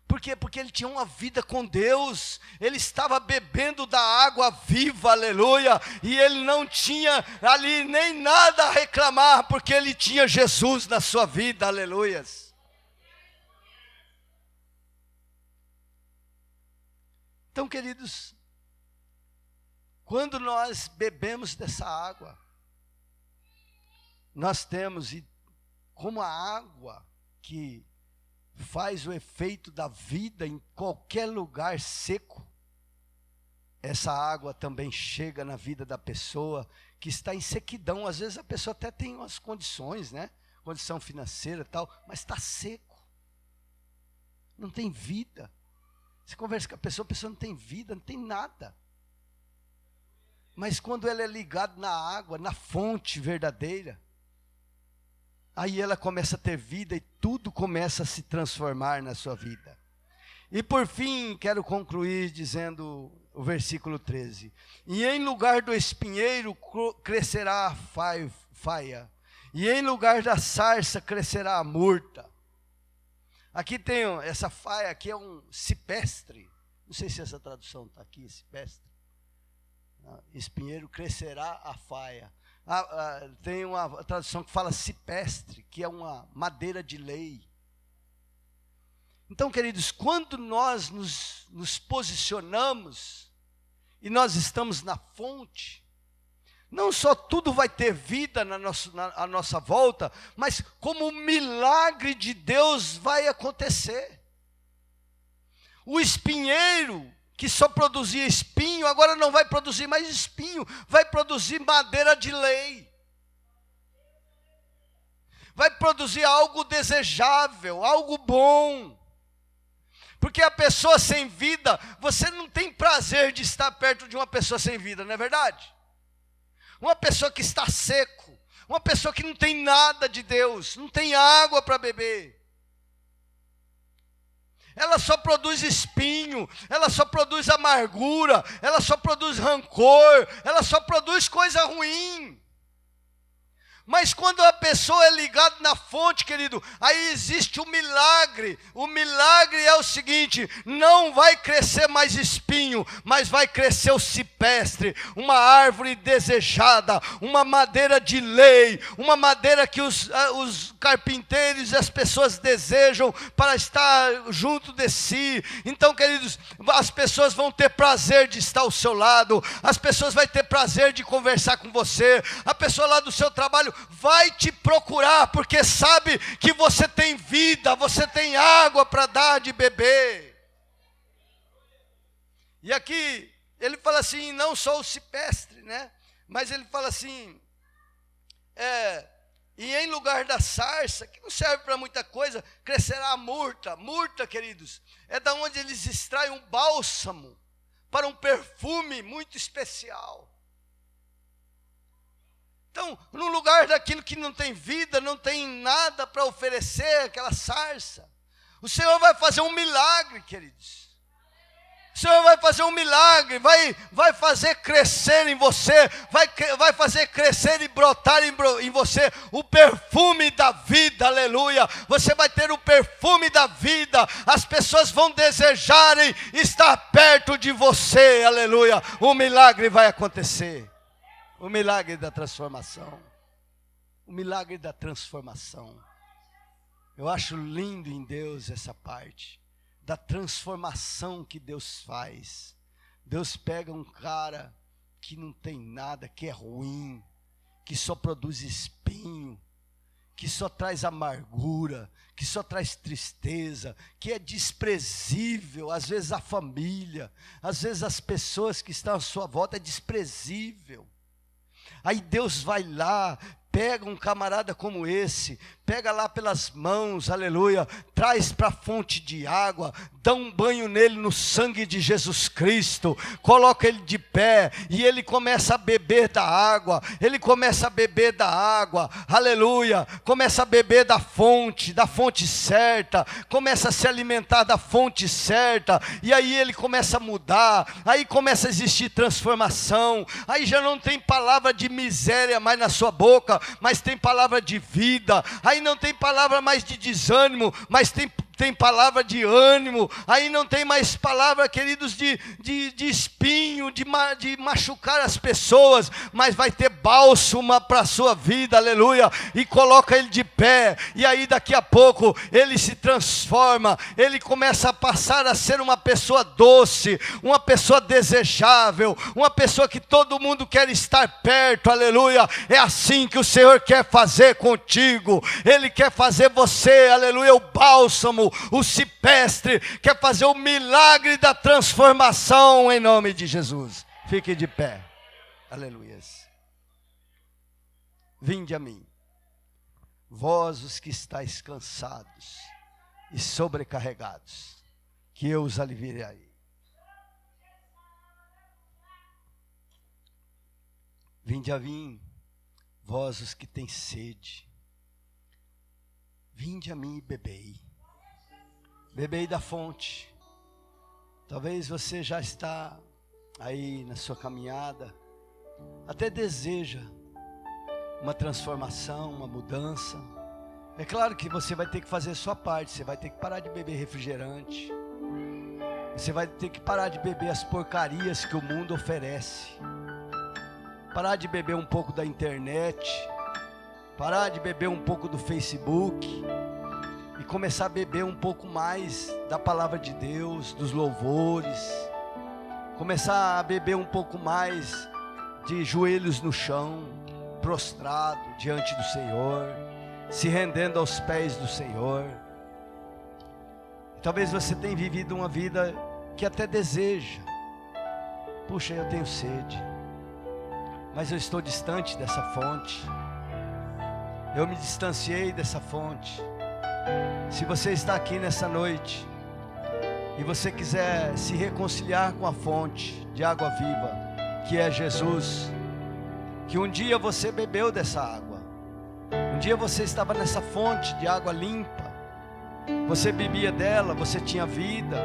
Por quê? Porque ele tinha uma vida com Deus, ele estava bebendo da água viva, aleluia, e ele não tinha ali nem nada a reclamar, porque ele tinha Jesus na sua vida, aleluias. Então, queridos, quando nós bebemos dessa água, nós temos, e como a água que faz o efeito da vida em qualquer lugar seco, essa água também chega na vida da pessoa que está em sequidão. Às vezes a pessoa até tem umas condições, né? Condição financeira e tal, mas está seco, não tem vida. Você conversa com a pessoa não tem vida, não tem nada. Mas quando ela é ligada na água, na fonte verdadeira, aí ela começa a ter vida e tudo começa a se transformar na sua vida. E por fim, quero concluir dizendo o versículo 13. E em lugar do espinheiro crescerá a faia, e em lugar da sarça crescerá a murta. Aqui tem essa faia, aqui é um cipestre. Não sei se essa tradução está aqui, cipestre. Espinheiro crescerá a faia. Tem uma tradução que fala cipestre, que é uma madeira de lei. Então, queridos, quando nós nos posicionamos e nós estamos na fonte, não só tudo vai ter vida à nossa volta, mas como o milagre de Deus vai acontecer. O espinheiro, que só produzia espinho, agora não vai produzir mais espinho, vai produzir madeira de lei. Vai produzir algo desejável, algo bom. Porque a pessoa sem vida, você não tem prazer de estar perto de uma pessoa sem vida, não é verdade? Uma pessoa que está seco, uma pessoa que não tem nada de Deus, não tem água para beber. Ela só produz espinho, ela só produz amargura, ela só produz rancor, ela só produz coisa ruim. Mas quando a pessoa é ligada na fonte, querido, aí existe o milagre. O milagre é o seguinte: não vai crescer mais espinho, mas vai crescer o cipestre, uma árvore desejada, uma madeira de lei, uma madeira que os carpinteiros e as pessoas desejam para estar junto de si. Então, queridos, as pessoas vão ter prazer de estar ao seu lado, as pessoas vão ter prazer de conversar com você, a pessoa lá do seu trabalho vai te procurar, porque sabe que você tem vida, você tem água para dar de beber. E aqui, ele fala assim, não só o cipestre, né? Mas ele fala assim, e em lugar da sarça, que não serve para muita coisa, crescerá a murta. Murta, queridos, é da onde eles extraem um bálsamo para um perfume muito especial. Então, no lugar daquilo que não tem vida, não tem nada para oferecer, aquela sarça, o Senhor vai fazer um milagre, queridos. O Senhor vai fazer um milagre, vai fazer crescer em você, vai fazer crescer e brotar em você o perfume da vida, aleluia. Você vai ter o perfume da vida, as pessoas vão desejarem estar perto de você, aleluia. O milagre vai acontecer. O milagre da transformação. O milagre da transformação. Eu acho lindo em Deus essa parte da transformação que Deus faz. Deus pega um cara que não tem nada, que é ruim, que só produz espinho, que só traz amargura, que só traz tristeza, que é desprezível, às vezes a família, às vezes as pessoas que estão à sua volta é desprezível. Aí Deus vai lá, pega um camarada como esse, pega lá pelas mãos, aleluia, traz para a fonte de água, dá um banho nele no sangue de Jesus Cristo, coloca ele de pé, e ele começa a beber da água, aleluia, começa a beber da fonte certa, começa a se alimentar da fonte certa, e aí ele começa a mudar, aí começa a existir transformação, aí já não tem palavra de miséria mais na sua boca, mas tem palavra de vida, aí não tem palavra mais de desânimo, mas tem palavra de ânimo, aí não tem mais palavra, queridos, de espinho, de machucar as pessoas, mas vai ter bálsamo para a sua vida, aleluia, e coloca ele de pé, e aí daqui a pouco ele se transforma, ele começa a passar a ser uma pessoa doce, uma pessoa desejável, uma pessoa que todo mundo quer estar perto, aleluia. É assim que o Senhor quer fazer contigo, Ele quer fazer você, aleluia, o bálsamo, o cipestre, quer fazer o milagre da transformação em nome de Jesus. Fique de pé, aleluia. Vinde a mim, vós os que estáis cansados e sobrecarregados, que eu os aliviarei. Vinde a mim, vós os que têm sede, vinde a mim e bebei. Bebei da fonte. Talvez você já está aí na sua caminhada, até deseja uma transformação, uma mudança. É claro que você vai ter que fazer a sua parte, você vai ter que parar de beber refrigerante, você vai ter que parar de beber as porcarias que o mundo oferece, parar de beber um pouco da internet, parar de beber um pouco do Facebook, e começar a beber um pouco mais da palavra de Deus, dos louvores, começar a beber um pouco mais de joelhos no chão, prostrado diante do Senhor, se rendendo aos pés do Senhor. Talvez você tenha vivido uma vida que até deseja. Puxa, eu tenho sede, mas eu estou distante dessa fonte. Eu me distanciei dessa fonte. Se você está aqui nessa noite e você quiser se reconciliar com a fonte de água viva, que é Jesus, que um dia você bebeu dessa água, um dia você estava nessa fonte de água limpa, você bebia dela, você tinha vida,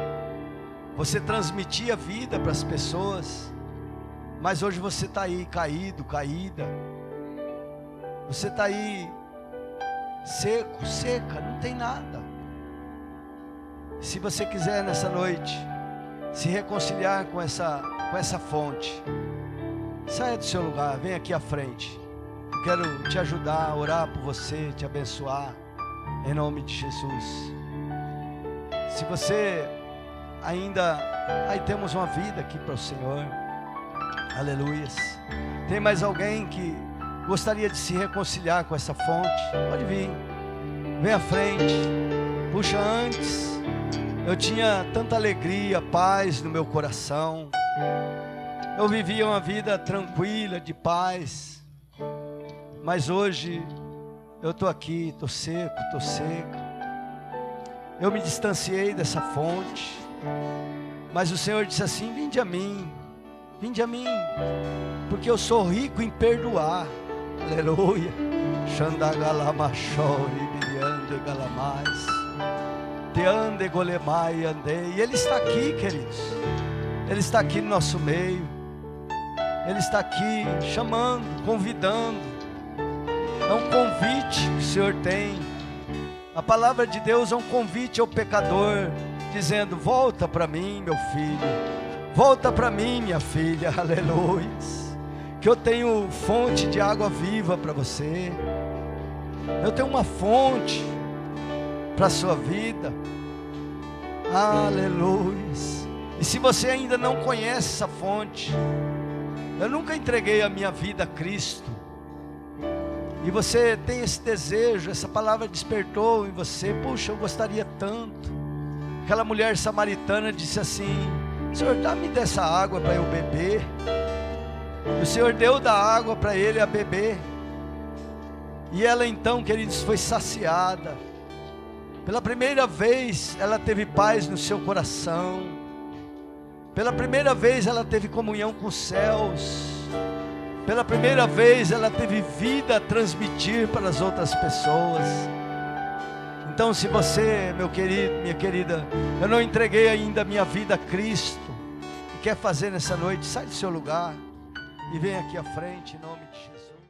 você transmitia vida para as pessoas, mas hoje você está aí caído, caída, você está aí seco, seca, não tem nada. Se você quiser nessa noite se reconciliar com essa fonte, saia do seu lugar, vem aqui à frente. Eu quero te ajudar, orar por você, te abençoar, em nome de Jesus. Se você ainda, aí temos uma vida aqui para o Senhor, aleluias. Tem mais alguém que gostaria de se reconciliar com essa fonte? Pode vir, vem à frente. Puxa, antes eu tinha tanta alegria, paz no meu coração, eu vivia uma vida tranquila, de paz, mas hoje eu estou aqui, estou seco, estou seca. Eu me distanciei dessa fonte, mas o Senhor disse assim: vinde a mim, porque eu sou rico em perdoar. Aleluia. Xandagalamachori, biriande galamais, teande golemai andei. E Ele está aqui, queridos. Ele está aqui no nosso meio. Ele está aqui chamando, convidando. É um convite que o Senhor tem. A palavra de Deus é um convite ao pecador, dizendo: volta para mim, meu filho, volta para mim, minha filha, aleluia, que eu tenho fonte de água viva para você, eu tenho uma fonte para a sua vida, aleluia. E se você ainda não conhece essa fonte, eu nunca entreguei a minha vida a Cristo, e você tem esse desejo, essa palavra despertou em você: puxa, eu gostaria tanto. Aquela mulher samaritana disse assim: Senhor, dá-me dessa água para eu beber. O Senhor deu da água para ele a beber, e ela então, queridos, foi saciada. Pela primeira vez ela teve paz no seu coração, pela primeira vez ela teve comunhão com os céus, pela primeira vez ela teve vida a transmitir para as outras pessoas. Então, se você, meu querido, minha querida, eu não entreguei ainda a minha vida a Cristo, e quer fazer nessa noite, sai do seu lugar e vem aqui à frente, em nome de Jesus.